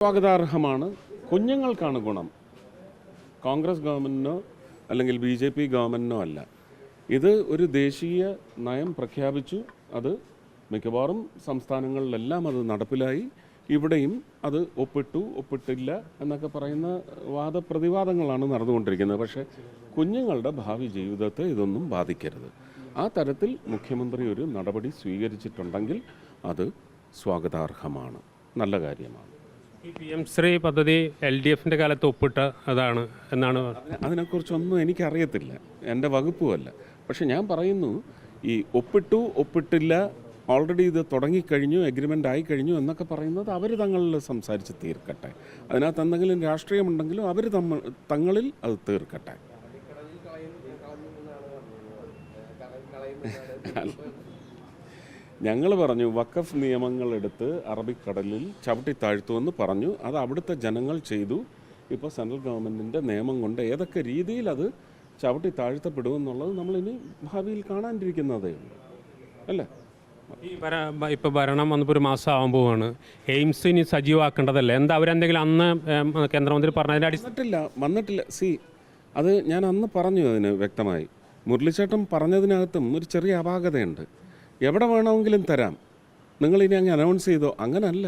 സ്വാഗതാർഹമാണ്. കുഞ്ഞുങ്ങൾക്കാണ് ഗുണം. കോൺഗ്രസ് ഗവൺമെൻറ്റിനോ അല്ലെങ്കിൽ BJP ഗവൺമെൻറ്റിനോ അല്ല. ഇത് ഒരു ദേശീയ നയം പ്രഖ്യാപിച്ചു. അത് മിക്കവാറും സംസ്ഥാനങ്ങളിലെല്ലാം അത് നടപ്പിലായി. ഇവിടെയും അത് ഒപ്പിട്ടില്ല എന്നൊക്കെ പറയുന്ന വാദപ്രതിവാദങ്ങളാണ് നടന്നുകൊണ്ടിരിക്കുന്നത്. പക്ഷേ കുഞ്ഞുങ്ങളുടെ ഭാവി ജീവിതത്തെ ഇതൊന്നും ബാധിക്കരുത്. ആ തരത്തിൽ മുഖ്യമന്ത്രി ഒരു നടപടി സ്വീകരിച്ചിട്ടുണ്ടെങ്കിൽ അത് സ്വാഗതാർഹമാണ്, നല്ല കാര്യമാണ്. ഈ PM ശ്രീ പദ്ധതി LDFിൻ്റെ കാലത്ത് ഒപ്പിട്ട അതാണ് എന്നാണ്. അതിനെക്കുറിച്ചൊന്നും എനിക്കറിയത്തില്ല, എൻ്റെ വകുപ്പുമല്ല. പക്ഷെ ഞാൻ പറയുന്നു, ഈ ഒപ്പിട്ടില്ല, ഓൾറെഡി ഇത് തുടങ്ങിക്കഴിഞ്ഞു, എഗ്രിമെൻ്റ് ആയിക്കഴിഞ്ഞു എന്നൊക്കെ പറയുന്നത് അവർ തങ്ങളിൽ സംസാരിച്ച് തീർക്കട്ടെ. അതിനകത്ത് എന്തെങ്കിലും രാഷ്ട്രീയമുണ്ടെങ്കിലും അവർ തങ്ങളിൽ അത് തീർക്കട്ടെ. ഞങ്ങൾ പറഞ്ഞു വഖഫ് നിയമങ്ങളെടുത്ത് അറബിക്കടലിൽ ചവിട്ടി താഴ്ത്തുമെന്ന് പറഞ്ഞു. അത് അവിടുത്തെ ജനങ്ങൾ ചെയ്തു. ഇപ്പോൾ സെൻട്രൽ ഗവൺമെൻറ്റിൻ്റെ നിയമം കൊണ്ട് ഏതൊക്കെ രീതിയിൽ അത് ചവിട്ടി താഴ്ത്തപ്പെടുമെന്നുള്ളത് നമ്മളിനി ഭാവിയിൽ കാണാണ്ടിരിക്കുന്നതേ ഉള്ളൂ, അല്ലേ? ഇപ്പോൾ ഭരണം വന്നപ്പോൾ ഒരു മാസം ആകുമ്പോഴാണ് എയിംസ് ഇനി സജീവമാക്കേണ്ടതല്ലേ? എന്താ അവരെന്തെങ്കിലും അന്ന് കേന്ദ്രമന്ത്രി പറഞ്ഞതിൻ്റെ വന്നിട്ടില്ല. അത് ഞാൻ അന്ന് പറഞ്ഞു, അതിന് വ്യക്തമായി. മുരളിച്ചേട്ടൻ പറഞ്ഞതിനകത്തും ഒരു ചെറിയ അപാകതയുണ്ട്. എവിടെ വേണമെങ്കിലും തരാം, നിങ്ങളിനി അങ്ങ് അനൗൺസ് ചെയ്തോ, അങ്ങനല്ല.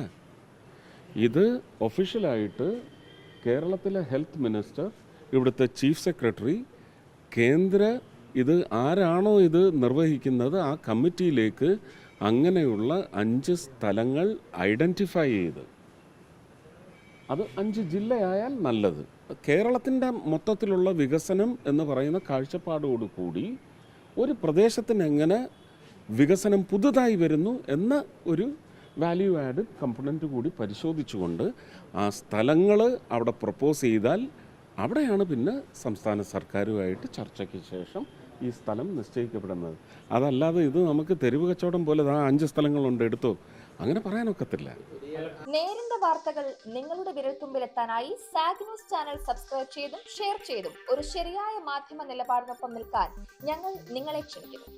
ഇത് ഒഫീഷ്യലായിട്ട് കേരളത്തിലെ ഹെൽത്ത് മിനിസ്റ്റർ, ഇവിടുത്തെ ചീഫ് സെക്രട്ടറി, ഇത് ആരാണോ ഇത് നിർവഹിക്കുന്നത് ആ കമ്മിറ്റിയിലേക്ക് അങ്ങനെയുള്ള 5 സ്ഥലങ്ങൾ ഐഡൻറ്റിഫൈ ചെയ്ത്, അത് 5 ജില്ലയായാൽ നല്ലത്. കേരളത്തിൻ്റെ മൊത്തത്തിലുള്ള വികസനം എന്ന് പറയുന്ന കാഴ്ചപ്പാടോടുകൂടി ഒരു പ്രദേശത്തിന് എങ്ങനെ വികസനം പുതുതായി വരുന്നു എന്ന ഒരു വാല്യൂ ആഡ് കമ്പണൻറ്റ് കൂടി പരിശോധിച്ചുകൊണ്ട് ആ സ്ഥലങ്ങൾ അവിടെ പ്രപ്പോസ് ചെയ്താൽ അവിടെയാണ് പിന്നെ സംസ്ഥാന സർക്കാരുമായിട്ട് ചർച്ചയ്ക്ക് ശേഷം ഈ സ്ഥലം നിശ്ചയിക്കപ്പെടുന്നത്. അതല്ലാതെ ഇത് നമുക്ക് തെരുവ് കച്ചവടം പോലെ 5 സ്ഥലങ്ങളുണ്ട് എടുത്തോ, അങ്ങനെ പറയാനൊക്കത്തില്ല. നേരിന്റെ വാർത്തകൾ നിങ്ങളുടെ വിരൽത്തുമ്പിലെത്താനായി സാഗ് ന്യൂസ് ചാനൽ സബ്സ്ക്രൈബ് ചെയ്തും ഷെയർ ചെയ്തും ഒരു ശരിയായ മാധ്യമ നിലപാടിനൊപ്പം നിൽക്കാൻ ഞങ്ങൾ നിങ്ങളെ ക്ഷണിക്കുന്നു.